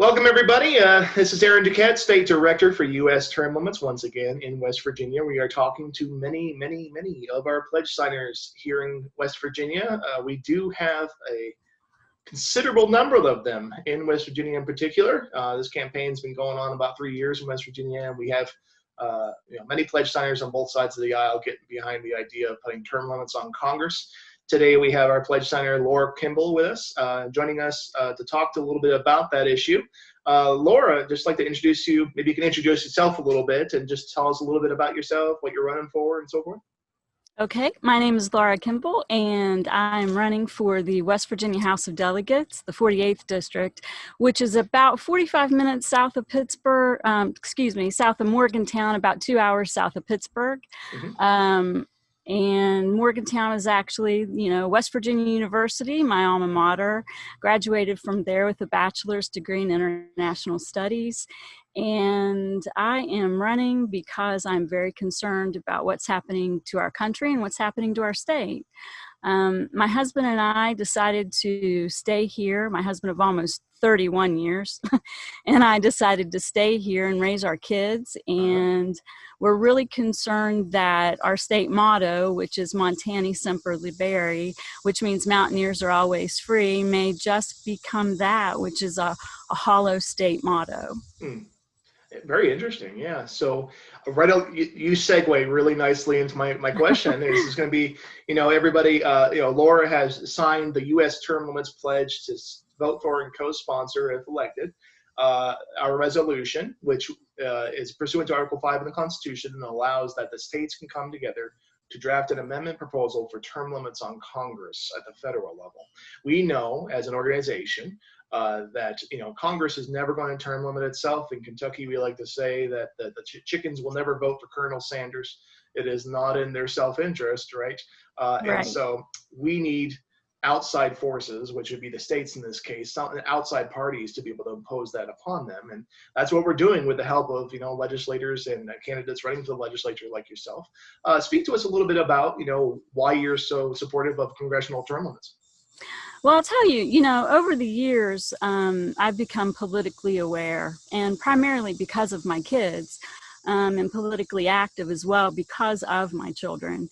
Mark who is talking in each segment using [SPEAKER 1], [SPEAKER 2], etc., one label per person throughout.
[SPEAKER 1] Welcome, everybody. This is Aaron Duquette, State Director for U.S. Term Limits, once again in West Virginia. We are talking to many of our pledge signers here in West Virginia. We do have a considerable number of them in West Virginia in particular. This campaign's been going on about 3 years in West Virginia, and we have many pledge signers on both sides of the aisle getting behind the idea of putting term limits on Congress. Today we have our pledge signer Laura Kimble with us, joining us to talk a little bit about that issue. Laura, just like to introduce you. Maybe you can introduce yourself a little bit and just tell us a little bit about yourself, what you're running for, and so forth.
[SPEAKER 2] Okay, my name is Laura Kimble, and I'm running for the West Virginia House of Delegates, the 48th District, which is about 45 minutes south of Pittsburgh, south of Morgantown, about 2 hours south of Pittsburgh. And Morgantown is actually, West Virginia University, my alma mater. Graduated from there with a bachelor's degree in international studies. And I am running because I'm very concerned about what's happening to our country and what's happening to our state. My husband and I decided to stay here. My husband of almost 31 years. And I decided to stay here and raise our kids. And we're really concerned that our state motto, which is Montani Semper Liberi, which means mountaineers are always free, may just become that, which is a hollow state motto.
[SPEAKER 1] Very interesting. Yeah. So you segue really nicely into my question. This is going to be, everybody, Laura has signed the U.S. Term Limits Pledge to vote for and co-sponsor, if elected, our resolution, which is pursuant to Article 5 of the Constitution and allows that the states can come together to draft an amendment proposal for term limits on Congress at the federal level. We know as an organization that Congress is never going to term limit itself. In Kentucky, we like to say that the chickens will never vote for Colonel Sanders. It is not in their self-interest, right? And so we need outside forces, which would be the states in this case, some outside parties, to be able to impose that upon them. And that's what we're doing with the help of legislators and candidates running for the legislature like yourself. Speak to us a little bit about why you're so supportive of congressional term limits.
[SPEAKER 2] Well, I'll tell you, over the years, I've become politically aware, and primarily because of my kids, and politically active as well because of my children.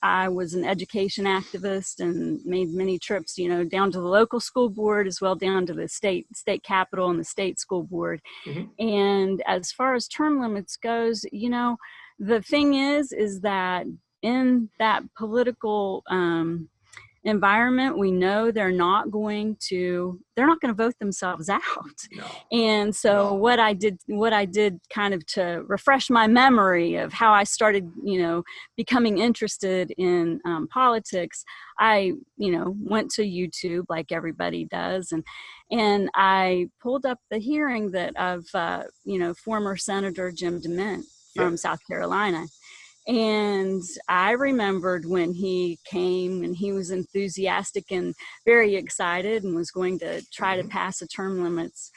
[SPEAKER 2] I was an education activist and made many trips, down to the local school board as well down to the state capitol and the state school board. And as far as term limits goes, the thing is that in that political environment, we know they're not going to vote themselves out. And so what I did kind of to refresh my memory of how I started, becoming interested in politics, I, went to YouTube like everybody does. And I pulled up the hearing of former Senator Jim DeMint from South Carolina. And I remembered when he came and he was enthusiastic and very excited and was going to try to pass a term limits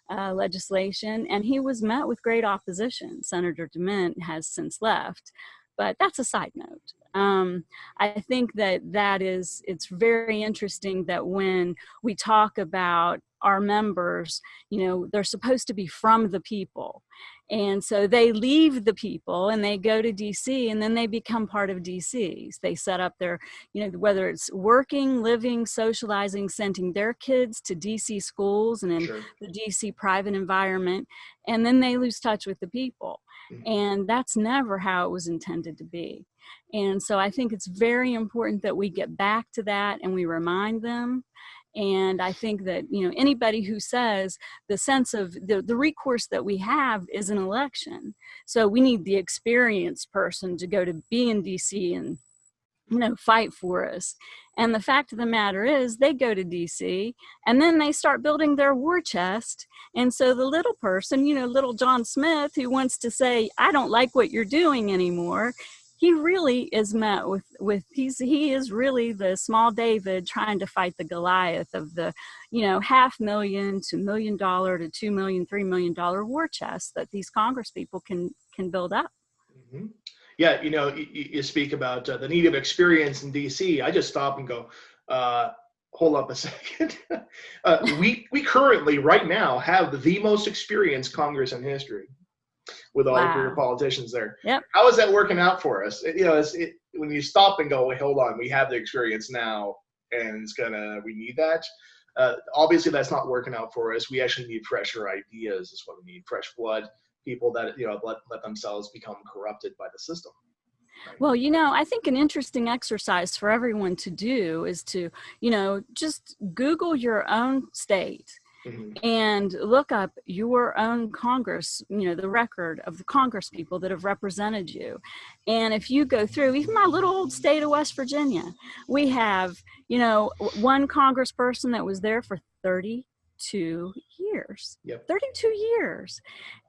[SPEAKER 2] legislation. And he was met with great opposition. Senator DeMint has since left, but that's a side note. I think it's very interesting that when we talk about our members, they're supposed to be from the people. And so they leave the people and they go to DC, and then they become part of DCs. They set up their, whether it's working, living, socializing, sending their kids to DC schools and in the DC private environment, and then they lose touch with the people. And that's never how it was intended to be. And so I think it's very important that we get back to that and we remind them. And I think that, anybody who says the sense of the recourse that we have is an election. So we need the experienced person to go to be in DC and, fight for us. And the fact of the matter is they go to DC and then they start building their war chest. And so the little person, little John Smith, who wants to say, I don't like what you're doing anymore, he really is met with he is really the small David trying to fight the Goliath of the, $500,000 to $1 million to $2 million, $3 million war chest that these Congress people can build up.
[SPEAKER 1] Yeah, you speak about the need of experience in DC. I just stop and go, hold up a second. We currently, right now, have the most experienced Congress in history with all the career
[SPEAKER 2] Wow.
[SPEAKER 1] politicians there.
[SPEAKER 2] Yep.
[SPEAKER 1] How is that working out for us? When you stop and go, wait, hold on, we have the experience now, and we need that. Obviously, that's not working out for us. We actually need fresher ideas. Is what we need: fresh blood, people that let themselves become corrupted by the system. Right?
[SPEAKER 2] Well, I think an interesting exercise for everyone to do is to, just Google your own state
[SPEAKER 1] Mm-hmm.
[SPEAKER 2] and look up your own Congress, the record of the Congress people that have represented you. And if you go through even my little old state of West Virginia, we have, one congressperson that was there for 32 years.
[SPEAKER 1] Yep.
[SPEAKER 2] 32 years.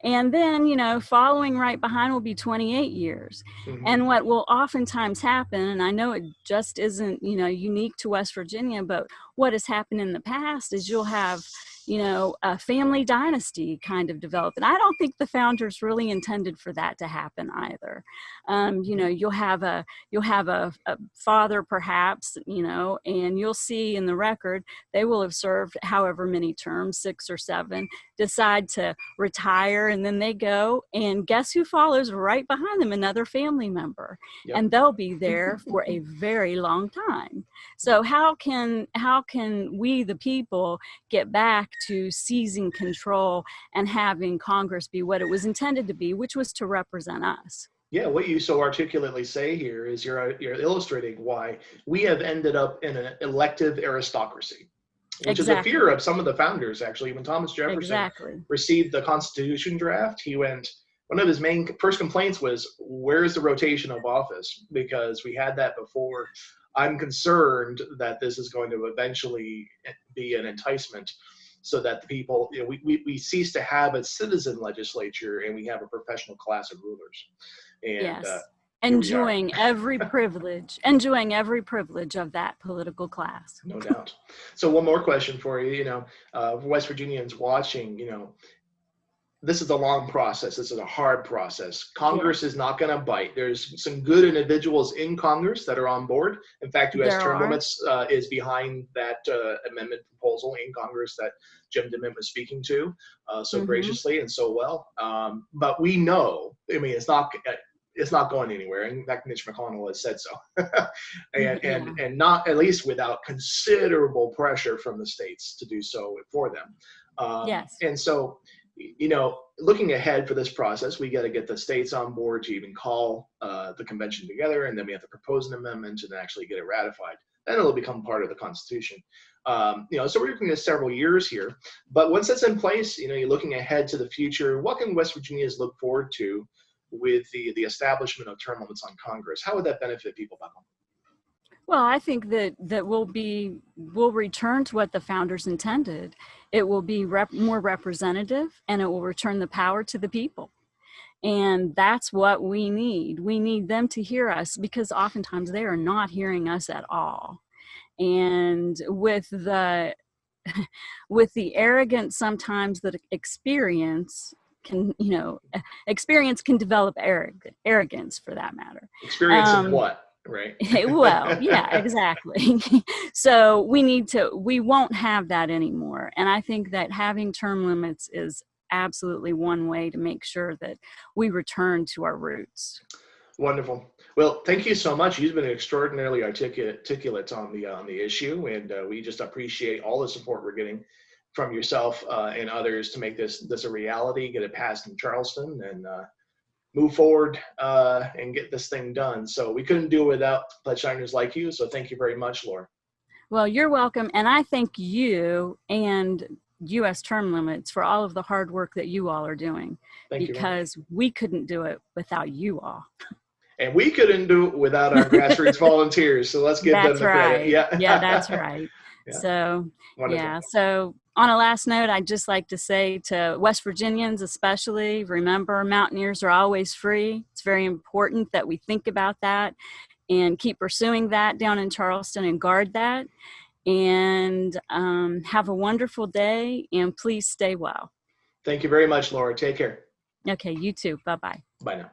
[SPEAKER 2] And then, following right behind will be 28 years.
[SPEAKER 1] Mm-hmm.
[SPEAKER 2] And what will oftentimes happen, and I know it just isn't, unique to West Virginia, but what has happened in the past is you'll have a family dynasty kind of develop. And I don't think the founders really intended for that to happen either. You'll have a father perhaps, and you'll see in the record, they will have served however many terms, 6 or 7, decide to retire, and then they go, and guess who follows right behind them? Another family member. Yep. And they'll be there for a very long time. So how can we, the people, get back to seizing control and having Congress be what it was intended to be, which was to represent us?
[SPEAKER 1] Yeah, what you so articulately say here is you're illustrating why we have ended up in an elective aristocracy, which is a fear of some of the founders. Actually, when Thomas Jefferson received the Constitution draft, one of his first complaints was, where's the rotation of office? Because we had that before. I'm concerned that this is going to eventually be an enticement so that the people, we cease to have a citizen legislature and we have a professional class of rulers. And,
[SPEAKER 2] yes. Enjoying every privilege of that political class.
[SPEAKER 1] No doubt. So one more question for you, West Virginians watching, this is a long process. This is a hard process. Congress is not going to bite. There's some good individuals in Congress that are on board. In fact, U.S. term limits is behind that amendment proposal in Congress that Jim DeMint was speaking to so graciously and so well. But we know, it's not going anywhere. In fact, Mitch McConnell has said so, and not at least without considerable pressure from the states to do so for them.
[SPEAKER 2] Yes.
[SPEAKER 1] And so, looking ahead for this process, we got to get the states on board to even call the convention together, and then we have to propose an amendment and actually get it ratified. Then it'll become part of the Constitution. So we're looking at several years here. But once that's in place, you're looking ahead to the future. What can West Virginians look forward to with the establishment of term limits on Congress? How would that benefit people back home?
[SPEAKER 2] Well, I think that we'll return to what the founders intended. It will be more representative, and it will return the power to the people. And that's what we need. We need them to hear us, because oftentimes they are not hearing us at all. And with the arrogance sometimes that experience can develop arrogance, for that matter.
[SPEAKER 1] Experience of what? Right.
[SPEAKER 2] Well, yeah, exactly. So we won't have that anymore. And I think that having term limits is absolutely one way to make sure that we return to our roots.
[SPEAKER 1] Wonderful. Well, thank you so much. You've been extraordinarily articulate on the issue, and we just appreciate all the support we're getting from yourself and others to make this a reality, get it passed in Charleston, and move forward and get this thing done. So we couldn't do it without pledge-signers like you. So thank you very much, Laura.
[SPEAKER 2] Well, you're welcome. And I thank you and U.S. term limits for all of the hard work that you all are doing, because we couldn't do it without you all. And
[SPEAKER 1] we couldn't do it without our grassroots volunteers. So let's give them the credit.
[SPEAKER 2] Yeah, that's right. Yeah. So, wonderful. Yeah. So on a last note, I'd just like to say to West Virginians especially, remember, mountaineers are always free. It's very important that we think about that and keep pursuing that down in Charleston and guard that. And have a wonderful day, and please stay well.
[SPEAKER 1] Thank you very much, Laura. Take care.
[SPEAKER 2] Okay, you too. Bye-bye.
[SPEAKER 1] Bye now.